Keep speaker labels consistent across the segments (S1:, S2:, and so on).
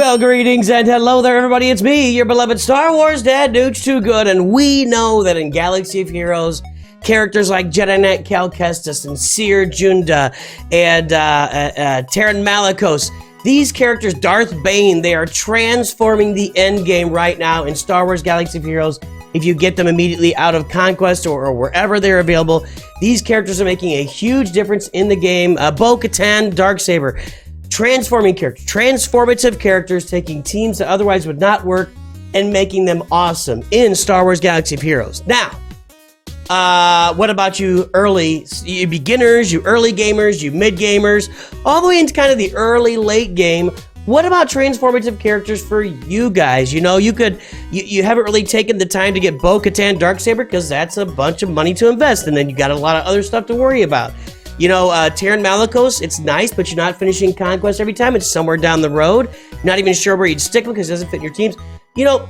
S1: Well, greetings and hello there, everybody. It's me, your beloved Star Wars dad, Nooch Too Good, and we know that in Galaxy of Heroes, characters like Jedi Knight Cal Kestis and Seer Junda and Terran Malicos, these characters, Darth Bane, they are transforming the endgame right now in Star Wars Galaxy of Heroes. If you get them immediately out of Conquest or wherever they're available, these characters are making a huge difference in the game. Bo-Katan, Darksaber. Transforming characters, transformative characters, taking teams that otherwise would not work and making them awesome in Star Wars Galaxy of Heroes. Now, what about you beginners, you early gamers, you mid gamers, all the way into kind of the early, late game? What about transformative characters for you guys? You know, you haven't really taken the time to get Bo-Katan Darksaber because that's a bunch of money to invest, and then you got a lot of other stuff to worry about. You know, Terran Malicos, it's nice, but you're not finishing Conquest every time. It's somewhere down the road. You're not even sure where you'd stick them because it doesn't fit in your teams. You know,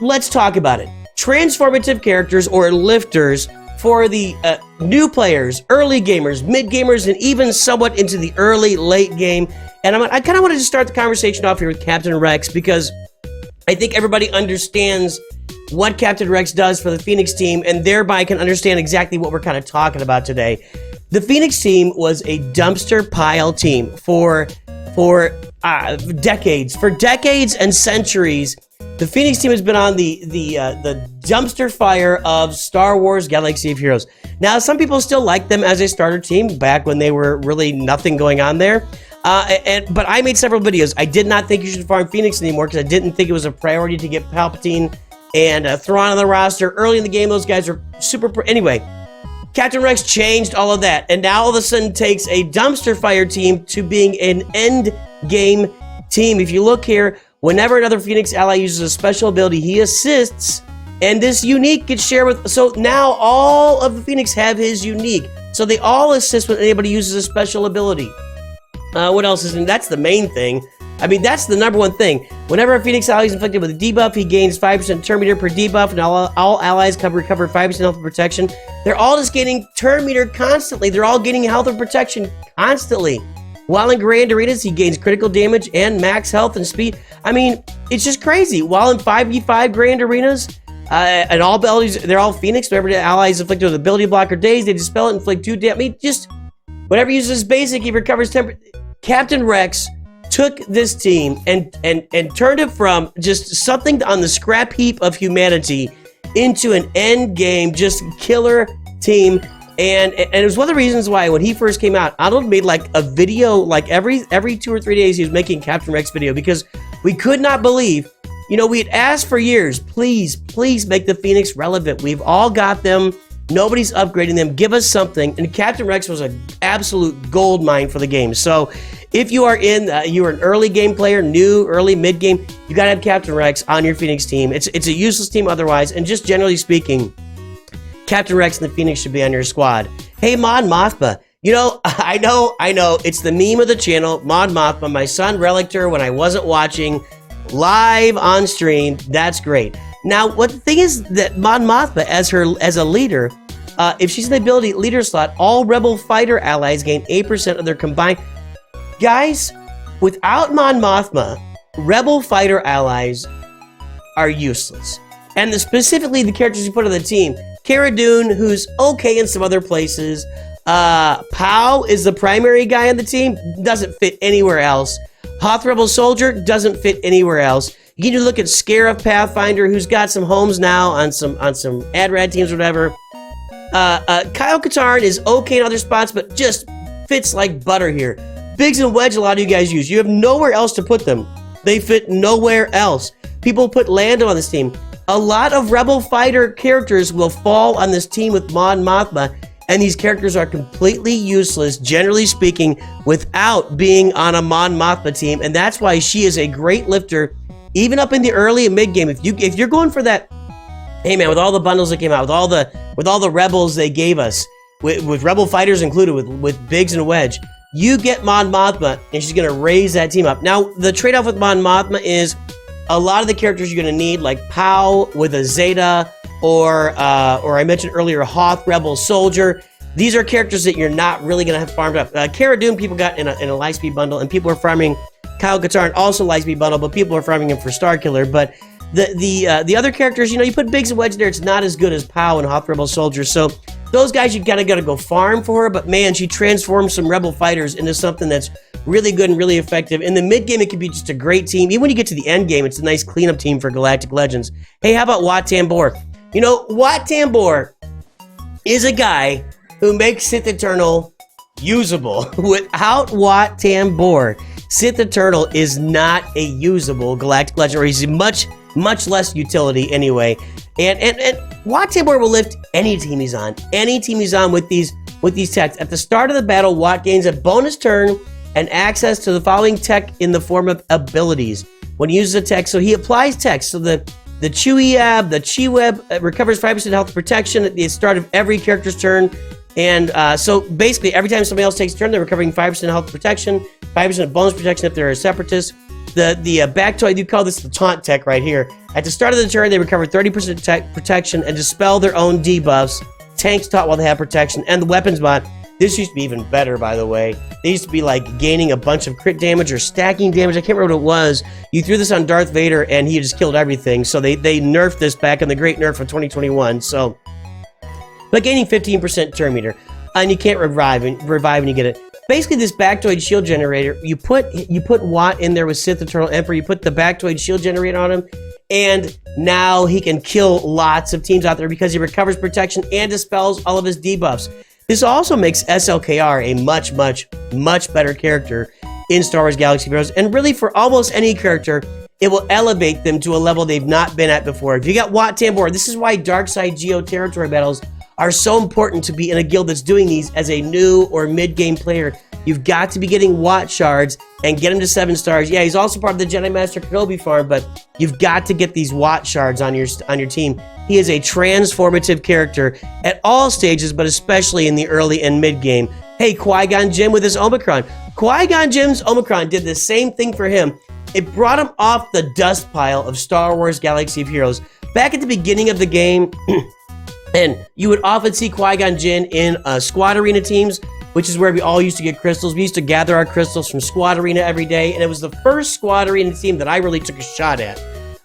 S1: let's talk about it. Transformative characters or lifters for the new players, early gamers, mid gamers, and even somewhat into the early, late game. And I kind of wanted to start the conversation off here with Captain Rex because I think everybody understands what Captain Rex does for the Phoenix team and thereby can understand exactly what we're kind of talking about today. The Phoenix team was a dumpster pile team for decades. For decades and centuries, the Phoenix team has been on the dumpster fire of Star Wars Galaxy of Heroes. Now, some people still like them as a starter team back when they were really nothing going on there. But I made several videos. I did not think you should farm Phoenix anymore because I didn't think it was a priority to get Palpatine and Thrawn on the roster. Early in the game, those guys were super... Anyway, Captain Rex changed all of that, and now all of a sudden takes a dumpster fire team to being an end game team. If you look here, whenever another Phoenix ally uses a special ability, he assists, and this unique gets shared with... So now all of the Phoenix have his unique. So they all assist when anybody uses a special ability. What else is in? That's the main thing. I mean, that's the number one thing. Whenever a Phoenix ally is inflicted with a debuff, he gains 5% turn meter per debuff, and all allies can recover 5% health and protection. They're all just getting turn meter constantly. They're all getting health and protection constantly. While in Grand Arenas, he gains critical damage and max health and speed. I mean, it's just crazy. While in 5v5 Grand Arenas, and all abilities, they're all Phoenix. Whenever the ally is inflicted with ability block or daze, they dispel it and inflict 2 damage. I mean, just whenever he uses basic, he recovers 10%. Captain Rex took this team and turned it from just something on the scrap heap of humanity into an end game, just killer team. And it was one of the reasons why when he first came out, Arnold made like a video, like every 2 or 3 days he was making Captain Rex video because we could not believe, you know, we had asked for years, please make the Phoenix relevant. We've all got them. Nobody's upgrading them. Give us something. And Captain Rex was an absolute gold mine for the game. So if you are you are an early game player, new, early, mid game, you got to have Captain Rex on your Phoenix team. It's a useless team otherwise. And just generally speaking, Captain Rex and the Phoenix should be on your squad. Hey, Mon Mothma. You know, I know. It's the meme of the channel, Mon Mothma. My son relicked her when I wasn't watching live on stream. That's great. Now, what the thing is that Mon Mothma, as a leader, if she's in the ability leader slot, all Rebel fighter allies gain 8% of their combined. Guys, without Mon Mothma, Rebel fighter allies are useless. And specifically the characters you put on the team, Cara Dune, who's okay in some other places. Pow is the primary guy on the team, doesn't fit anywhere else. Hoth Rebel Soldier doesn't fit anywhere else. You can look at Scarif Pathfinder, who's got some homes now on some AdRad teams or whatever. Kyle Katarn is okay in other spots, but just fits like butter here. Biggs and Wedge, a lot of you guys use. You have nowhere else to put them. They fit nowhere else. People put Lando on this team. A lot of Rebel fighter characters will fall on this team with Mon Mothma, and these characters are completely useless, generally speaking, without being on a Mon Mothma team, and that's why she is a great lifter. Even up in the early and mid game, if you're going for that, hey man, with all the bundles that came out, with all the rebels they gave us, with Rebel fighters included, with Biggs and Wedge, you get Mon Mothma, and she's gonna raise that team up. Now, the trade-off with Mon Mothma is a lot of the characters you're gonna need, like Pow with a Zeta, or I mentioned earlier, Hoth Rebel Soldier. These are characters that you're not really gonna have farmed up. Cara Dune people got in a Lightspeed bundle, and people are farming Kyle Katarn also likes to be bundled, but people are farming him for Star Killer. But the other characters, you put Biggs and Wedge there, it's not as good as Pow and Hoth Rebel Soldier. So those guys, you kind of got to go farm for her. But man, she transforms some Rebel fighters into something that's really good and really effective. In the mid game, it could be just a great team. Even when you get to the end game, it's a nice cleanup team for Galactic Legends. Hey, how about Wat Tambor? Wat Tambor is a guy who makes Sith Eternal usable. Without Wat Tambor, Sith Eternal is not a usable Galactic Legend, or he's much less utility anyway. And Wat Tambor will lift any team he's on. Any team he's on with these techs. At the start of the battle, Wat gains a bonus turn and access to the following tech in the form of abilities when he uses a tech. So he applies tech. So the Chewie the Chi Web recovers 5% health protection at the start of every character's turn. And so basically, every time somebody else takes a turn, they're recovering 5% health protection, 5% bonus protection if they're a separatist. The back I do call this the taunt tech right here. At the start of the turn, they recover 30% tech protection and dispel their own debuffs. Tanks taunt while they have protection. And the weapons bot, this used to be even better, by the way. They used to be like gaining a bunch of crit damage or stacking damage. I can't remember what it was. You threw this on Darth Vader and he just killed everything. So they nerfed this back in the Great Nerf of 2021. So, but gaining 15% turn meter. And you can't revive when you get it. Basically, this Bactoid shield generator, you put Wat in there with Sith Eternal Emperor, you put the Bactoid shield generator on him, and now he can kill lots of teams out there because he recovers protection and dispels all of his debuffs. This also makes SLKR a much better character in Star Wars Galaxy of Heroes, and really for almost any character, it will elevate them to a level they've not been at before. If you got Wat Tambor, this is why Darkside Geo territory battles are so important to be in a guild that's doing these as a new or mid-game player. You've got to be getting Wat shards and get him to 7 stars. Yeah, he's also part of the Jedi Master Kenobi farm, but you've got to get these Wat shards on your team. He is a transformative character at all stages, but especially in the early and mid-game. Hey, Qui-Gon Jinn with his Omicron. Qui-Gon Jinn's Omicron did the same thing for him. It brought him off the dust pile of Star Wars Galaxy of Heroes. Back at the beginning of the game, and you would often see Qui-Gon Jinn in Squad Arena teams, which is where we all used to get crystals. We used to gather our crystals from Squad Arena every day, and it was the first Squad Arena team that I really took a shot at.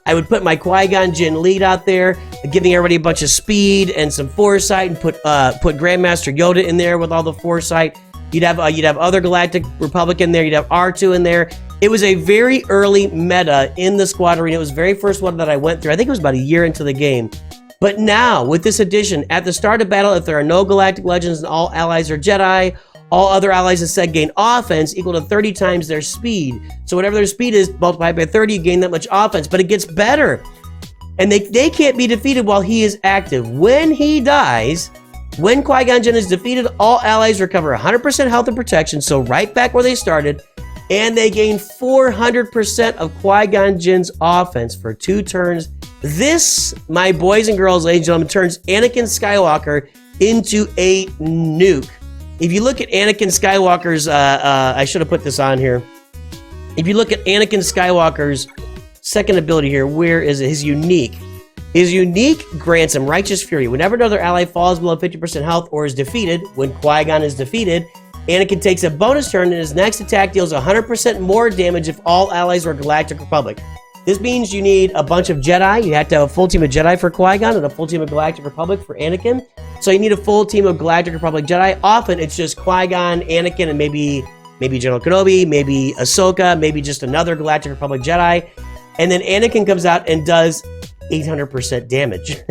S1: I would put my Qui-Gon Jinn lead out there, giving everybody a bunch of speed and some foresight, and put Grandmaster Yoda in there with all the foresight. You'd have other Galactic Republic in there. You'd have R2 in there. It was a very early meta in the Squad Arena. It was the very first one that I went through. I think it was about a year into the game. But now, with this addition, at the start of battle, if there are no Galactic Legends and all allies are Jedi, all other allies instead gain offense equal to 30 times their speed. So whatever their speed is, multiplied by 30, you gain that much offense. But it gets better. And they can't be defeated while he is active. When he dies, when Qui-Gon Jinn is defeated, all allies recover 100% health and protection, so right back where they started, and they gain 400% of Qui-Gon Jinn's offense for 2 turns. This, my boys and girls, ladies and gentlemen, turns Anakin Skywalker into a nuke. If you look at Anakin Skywalker's, I should have put this on here. If you look at Anakin Skywalker's second ability here, where is it? His unique. His unique grants him Righteous Fury. Whenever another ally falls below 50% health or is defeated, when Qui-Gon is defeated, Anakin takes a bonus turn and his next attack deals 100% more damage if all allies are Galactic Republic. This means you need a bunch of Jedi. You have to have a full team of Jedi for Qui-Gon and a full team of Galactic Republic for Anakin. So you need a full team of Galactic Republic Jedi. Often it's just Qui-Gon, Anakin, and maybe General Kenobi, maybe Ahsoka, maybe just another Galactic Republic Jedi. And then Anakin comes out and does 800% damage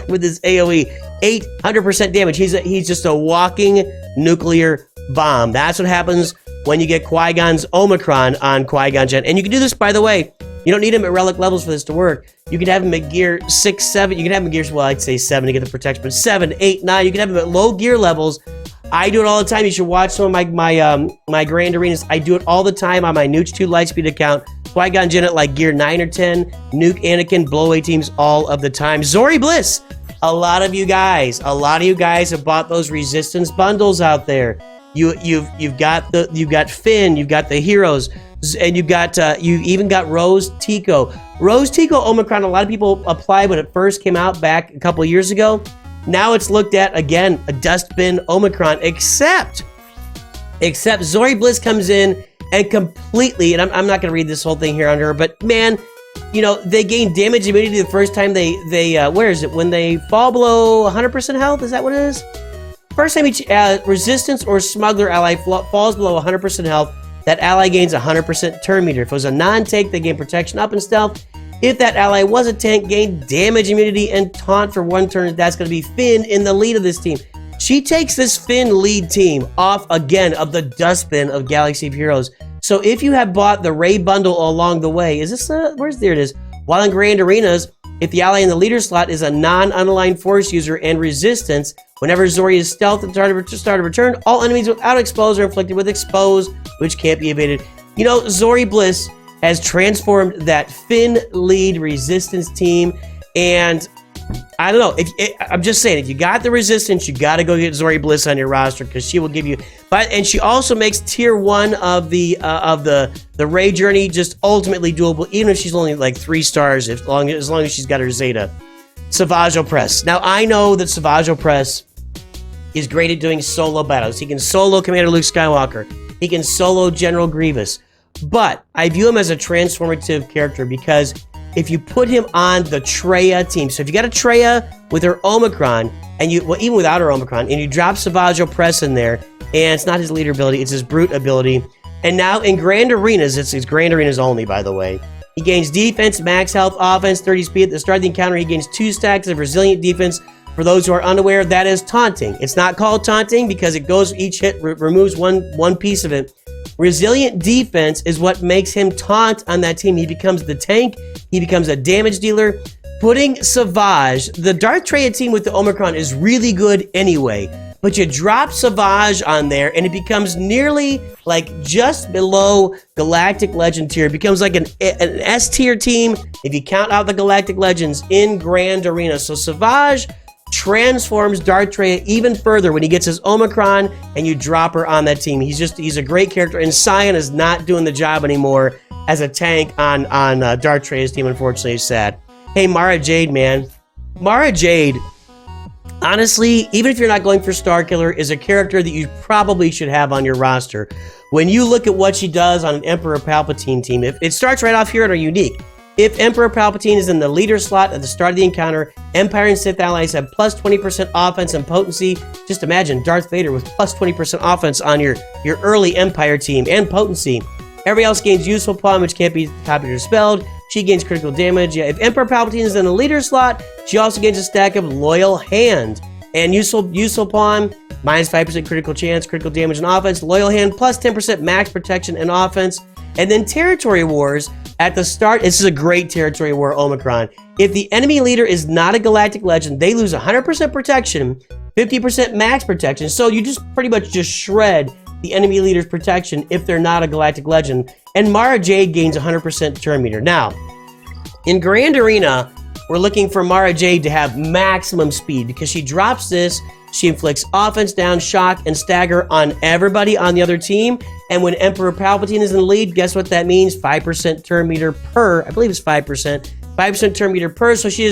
S1: with his AoE. 800% damage. He's just a walking nuclear bomb. That's what happens when you get Qui-Gon's Omicron on Qui-Gon Jinn. And you can do this, by the way. You don't need him at relic levels for this to work. You can have him at gear 6, 7. You can have him at gears, well, I'd say 7 to get the protection, but 7, 8, 9. You can have him at low gear levels. I do it all the time. You should watch some of my Grand Arenas. I do it all the time on my Nooch 2 Lightspeed account. Qui-Gon Jinn at like gear 9 or 10. Nuke, Anakin, blow away teams all of the time. Zorii Bliss. A lot of you guys have bought those Resistance bundles out there. You've got Finn, you've got the heroes, and you even got Rose Tico. Rose Tico Omicron, a lot of people applied when it first came out back a couple years ago. Now it's looked at again, a dustbin Omicron, except Zorii Bliss comes in and completely, and I'm not going to read this whole thing here on her, but man, you know, they gain damage immunity the first time they where is it? When they fall below 100% health, is that what it is? First time each resistance or smuggler ally falls below 100% health, that ally gains 100% turn meter. If it was a non-tank, they gain protection up and stealth. If that ally was a tank, gain damage immunity and taunt for 1 turn. That's going to be Finn in the lead of this team. She takes this Finn lead team off again of the dustbin of Galaxy of Heroes. So if you have bought the Ray bundle along the way, is this there it is. While in Grand Arenas, if the ally in the leader slot is a non-unaligned force user and resistance, whenever Zorii is stealth at the start of return, all enemies without expose are inflicted with expose, which can't be evaded. You know, Zorii Bliss has transformed that Finn lead resistance team, and I don't know. I'm just saying, if you got the resistance, you got to go get Zorii Bliss on your roster because she will give you. And she also makes tier 1 of the Ray journey just ultimately doable, even if she's only like 3 stars, as long as she's got her Zeta. Savage Opress. Now I know that Savage Opress is great at doing solo battles. He can solo Commander Luke Skywalker. He can solo General Grievous. But I view him as a transformative character because if you put him on the Traya team, so if you got a Traya with her Omicron, and even without her Omicron, and you drop Savage Opress in there, and it's not his leader ability, it's his brute ability, and now in Grand Arenas, it's Grand Arenas only, by the way, he gains defense, max health, offense, 30 speed. At the start of the encounter, he gains 2 stacks of resilient defense. For those who are unaware, that is taunting. It's not called taunting because it goes, each hit removes one piece of it. Resilient defense is what makes him taunt on that team. He becomes the tank. He becomes a damage dealer. Putting Savage, the Darth Traya team with the Omicron is really good anyway, but you drop Savage on there and it becomes nearly like just below Galactic Legend tier. It becomes like an S tier team if you count out the Galactic Legends in Grand Arena. So Savage transforms Darth Traya even further when he gets his Omicron and you drop her on that team. He's a great character, and Cyan is not doing the job anymore as a tank on Darth Traya's team, unfortunately. It's sad. Hey, Mara Jade, man. Mara Jade, honestly, even if you're not going for Star Killer, is a character that you probably should have on your roster. When you look at what she does on an Emperor Palpatine team, it starts right off here at our unique. If Emperor Palpatine is in the leader slot at the start of the encounter, Empire and Sith allies have plus 20% offense and potency. Just imagine Darth Vader with plus 20% offense on your early Empire team and potency. Everybody else gains useful pawn, which can't be copied or dispelled. She gains critical damage. Yeah, if Emperor Palpatine is in the leader slot, she also gains a stack of Loyal Hand. And useful pawn, minus 5% critical chance, critical damage and offense. Loyal Hand, plus 10% max protection and offense. And then Territory Wars. At the start, this is a great Territory War Omicron. If the enemy leader is not a Galactic Legend, they lose 100% protection, 50% max protection. So you just pretty much just shred the enemy leader's protection if they're not a Galactic Legend. And Mara Jade gains 100% turn meter. Now, in Grand Arena, we're looking for Mara Jade to have maximum speed because she drops this. She inflicts offense down, shock, and stagger on everybody on the other team. And when Emperor Palpatine is in the lead, guess what that means? 5% turn meter per, I believe it's 5%. 5% turn meter per, so she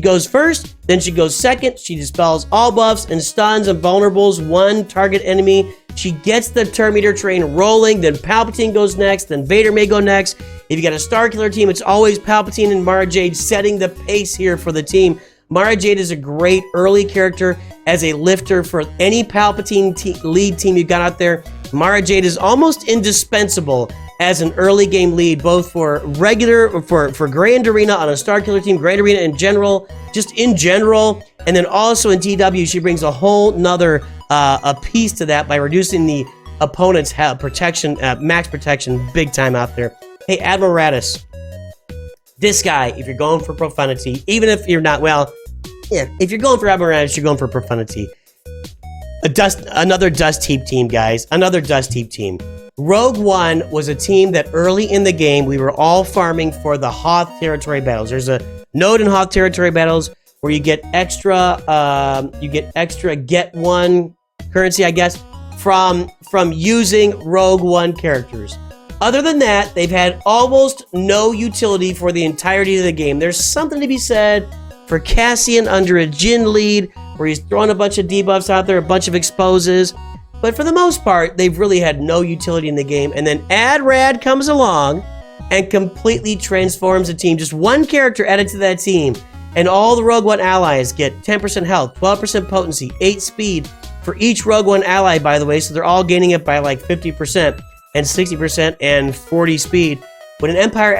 S1: goes first, then she goes second. She dispels all buffs and stuns and vulnerables one target enemy. She gets the turn meter train rolling, then Palpatine goes next, then Vader may go next. If you got a Star Killer team, it's always Palpatine and Mara Jade setting the pace here for the team. Mara Jade is a great early character as a lifter for any Palpatine lead team you've got out there. Mara Jade is almost indispensable as an early game lead, both for Grand Arena on a Star Killer team, Grand Arena in general, just in general, and then also in TW, she brings a whole nother a piece to that by reducing the opponent's protection, max protection, big time out there. Hey, Admiral Raddus. This guy, if you're going for profundity, even if you're not, well, yeah, if you're going for Admiral Raddus, you're going for profundity. Another Dust Heap team, guys. Another Dust Heap team. Rogue One was a team that early in the game, we were all farming for the Hoth territory battles. There's a node in Hoth territory battles where you get extra get one currency, I guess, from using Rogue One characters. Other than that, they've had almost no utility for the entirety of the game. There's something to be said for Cassian under a Jinn lead, where he's throwing a bunch of debuffs out there, a bunch of exposes. but for the most part, they've really had no utility in the game. And then Adrad comes along and completely transforms the team. Just one character added to that team, and all the Rogue One allies get 10% health, 12% potency, 8 speed for each Rogue One ally, by the way, so they're all gaining it by like 50% and 60% and 40 speed. When an Empire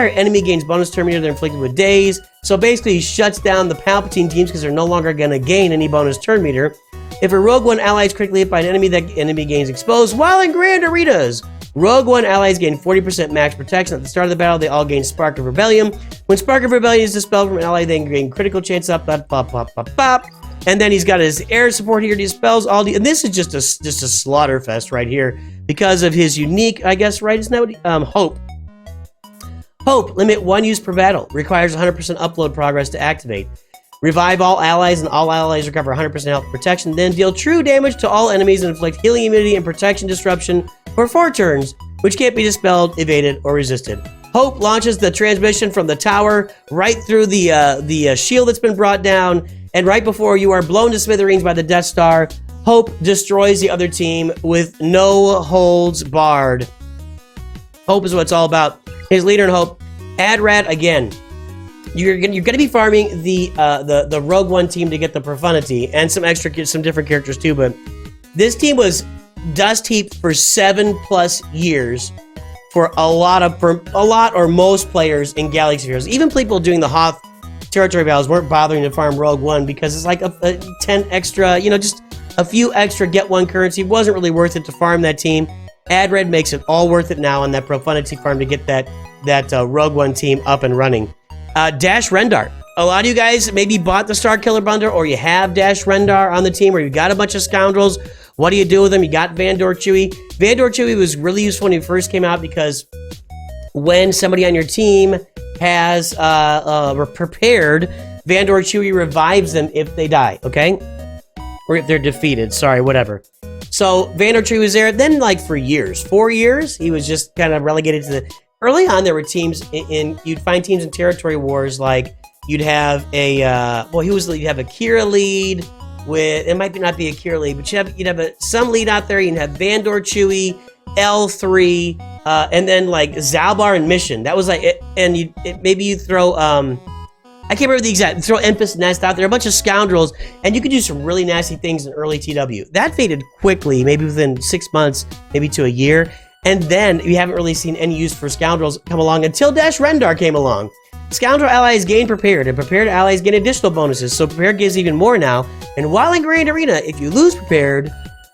S1: enemy gains bonus turn meter, they're inflicted with daze. So basically, he shuts down the Palpatine teams because they're no longer going to gain any bonus turn meter. If a Rogue One ally is critically hit by an enemy, that enemy gains exposed. While in Grand Arenas, Rogue One allies gain 40% max protection. At the start of the battle, they all gain Spark of Rebellion. When Spark of Rebellion is dispelled from an ally, they gain critical chance up. Bop, bop, bop, bop, bop. And then he's got his air support here. Dispels all the... And this is just a slaughter fest right here because of his unique, I guess, right? Isn't that what... Hope. Hope, limit 1 use per battle. Requires 100% upload progress to activate. Revive all allies, and all allies recover 100% health protection. Then deal true damage to all enemies and inflict healing immunity and protection disruption for 4 turns, which can't be dispelled, evaded, or resisted. Hope launches the transmission from the tower right through the shield that's been brought down, and right before you are blown to smithereens by the Death Star, Hope destroys the other team with no holds barred. Hope is what it's all about. His leader in Hope, Adrad, again. You're going to be farming the Rogue One team to get the Profundity and some different characters too. But this team was dust heaped for 7+ years for a lot or most players in Galaxy Heroes. Even people doing the Hoth territory battles weren't bothering to farm Rogue One because it's like a 10 extra, just a few extra get 1 currency. Wasn't really worth it to farm that team. Adrad makes it all worth it now on that Profundity farm to get that Rogue One team up and running. Dash Rendar. A lot of you guys maybe bought the Star Killer bundle, or you have Dash Rendar on the team, or you got a bunch of scoundrels. What do you do with them? You got Vandor Chewie. Vandor Chewie was really useful when he first came out because when somebody on your team has prepared, Vandor Chewie revives them if they die, okay? Or if they're defeated, sorry, whatever. So Vandor Chewie was there. Then, like, for years, 4 years, he was just kind of relegated to the... Early on, there were teams you'd find teams in territory wars, like you'd have you'd have a Kira lead with, it might not be a Kira lead, but you'd have some lead out there. You'd have Vandor Chewie, L3, and then like Zalbar and Mission. That was like it, and maybe you throw I can't remember the exact, throw Empus Nest out there, a bunch of scoundrels, and you could do some really nasty things in early TW. That faded quickly, maybe within 6 months, maybe to a year. And then you haven't really seen any use for scoundrels come along until Dash Rendar came along. Scoundrel allies gain prepared, and prepared allies gain additional bonuses, so prepared gives even more now. And while in Grand Arena, if you lose prepared,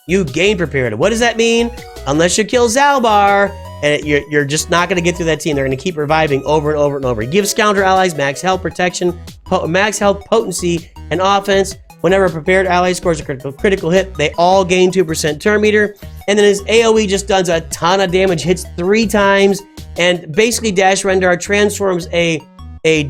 S1: you gain prepared. What does that mean? Unless you kill Zalbar, and you're just not going to get through that team. They're going to keep reviving over and over and over. It gives scoundrel allies max health protection, max health potency, and offense. Whenever a prepared ally scores a critical hit, they all gain 2% turn meter. And then his AoE just does a ton of damage, hits 3 times. And basically, Dash Rendar transforms a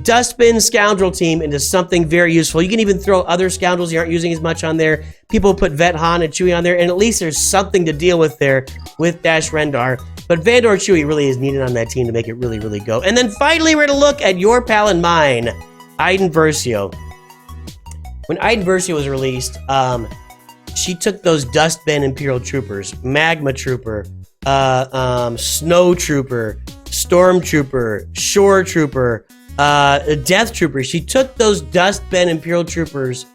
S1: dustbin scoundrel team into something very useful. You can even throw other scoundrels you aren't using as much on there. People put Vet Han and Chewie on there, and at least there's something to deal with there with Dash Rendar. But Vandor Chewie really is needed on that team to make it really, really go. And then finally, we're going to look at your pal and mine, Iden Versio. When Iden Versio was released, she took those Dustbin Imperial Troopers, Magma Trooper, Snow Trooper, Storm Trooper, Shore Trooper, Death Trooper. She took those Dustbin Imperial Troopers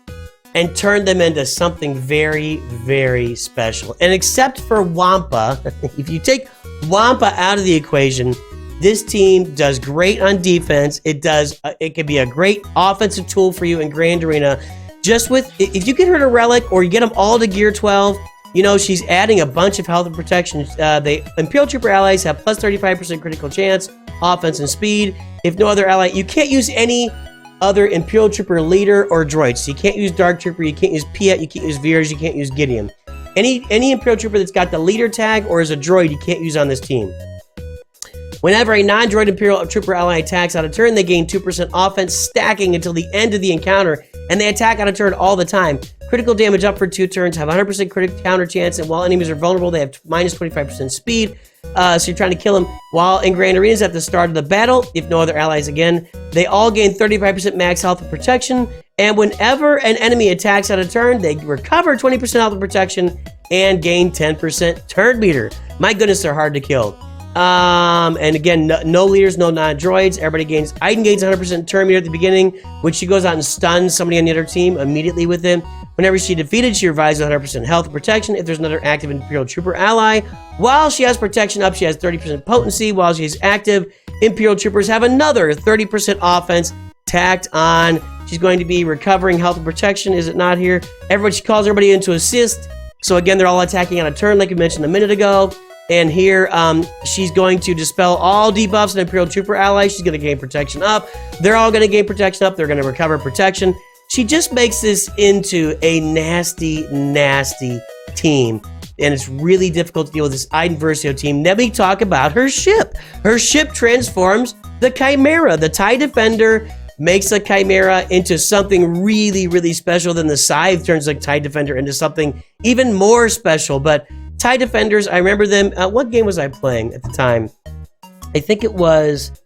S1: and turned them into something very, very special. And except for Wampa, if you take Wampa out of the equation, this team does great on defense. It can be a great offensive tool for you in Grand Arena. Just with, if you get her to Relic or you get them all to Gear 12, she's adding a bunch of health and protection. The Imperial Trooper allies have plus 35% critical chance, offense and speed. If no other ally, you can't use any other Imperial Trooper leader or droids. So you can't use Dark Trooper, you can't use Piet, you can't use Veers, you can't use Gideon. Any Imperial Trooper that's got the leader tag or is a droid, you can't use on this team. Whenever a non-droid Imperial Trooper ally attacks out of turn, they gain 2% offense, stacking until the end of the encounter, and they attack out of turn all the time. Critical damage up for 2 turns, have 100% critical counter chance, and while enemies are vulnerable, they have minus 25% speed. So you're trying to kill them. While in Grand Arenas at the start of the battle, if no other allies again, they all gain 35% max health and protection, and whenever an enemy attacks out of turn, they recover 20% health and protection, and gain 10% turn meter. My goodness, they're hard to kill. And again, no leaders, no non-droids. Everybody gains, Iden gains 100% turn meter at the beginning, when she goes out and stuns somebody on the other team immediately with him. Whenever she defeated, she revives 100% health and protection. If there's another active Imperial Trooper ally, while she has protection up, she has 30% potency. While she's active, Imperial Troopers have another 30% offense tacked on. She's going to be recovering health and protection. Is it not here? She calls everybody in to assist. So again, they're all attacking on a turn, like we mentioned a minute ago. And here, she's going to dispel all debuffs and Imperial Trooper allies. She's going to gain protection up. They're all going to gain protection up. They're going to recover protection. She just makes this into a nasty, nasty team. And it's really difficult to deal with this Iden Versio team. Then we talk about her ship. Her ship transforms the Chimera. The TIE Defender makes the Chimera into something really, really special. Then the Scythe turns the TIE Defender into something even more special. But TIE Defenders, I remember them. What game was I playing at the time? I think it wasn't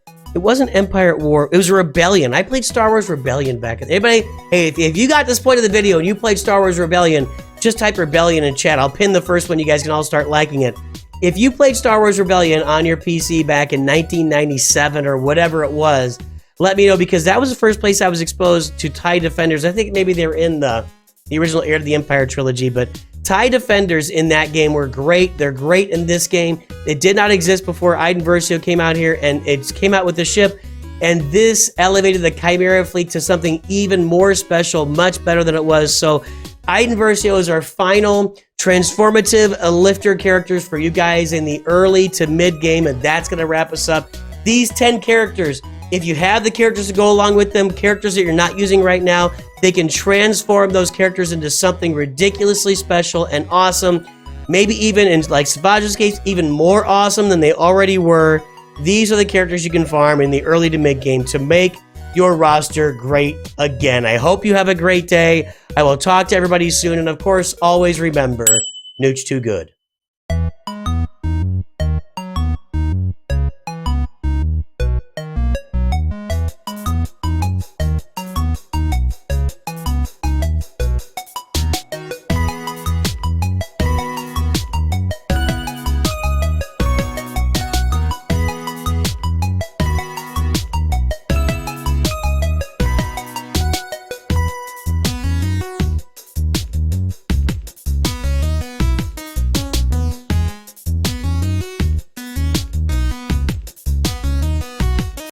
S1: Empire at War. It was Rebellion. I played Star Wars Rebellion back in. Anybody? Hey, if you got this point of the video and you played Star Wars Rebellion, just type Rebellion in chat. I'll pin the first one. You guys can all start liking it. If you played Star Wars Rebellion on your PC back in 1997 or whatever it was, let me know, because that was the first place I was exposed to TIE Defenders. I think maybe they were in the original Heir to the Empire trilogy, but TIE Defenders in that game were great. They're great in this game. It did not exist before Iden Versio came out here, and it came out with the ship, and this elevated the Chimera fleet to something even more special, much better than it was. So Iden Versio is our final transformative lifter characters for you guys in the early to mid game, and that's going to wrap us up. These 10 characters, if you have the characters to go along with them, characters that you're not using right now, they can transform those characters into something ridiculously special and awesome. Maybe even, in like Savage's case, even more awesome than they already were. These are the characters you can farm in the early to mid game to make your roster great again. I hope you have a great day. I will talk to everybody soon. And of course, always remember, Nooch too good.